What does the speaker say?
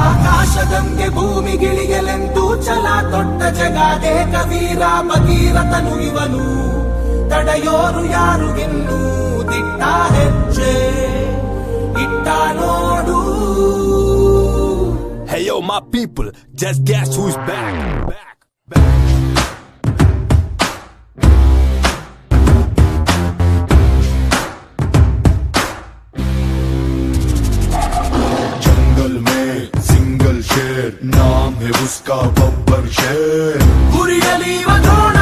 ಆಕಾಶದಂಗೆ ಭೂಮಿಗಿಳಿಯಲೆಂದು ಛಲ ತೊಟ್ಟ ಜಗಾದೆ ಕವೀರ ಭಗೀರಥನು ಇವನು. ತಡೆಯೋರು ಯಾರು ಇನ್ನು ದಿಟ್ಟ ಹೆಜ್ಜೆ ಇಟ್ಟ ನೋಡು. Hey yo, my people, just guess who's back. जंगल में सिंगल शेर, नाम है उसका बब्बर शेर. ಗುರಿಯಲಿ ದ್ರೋಣ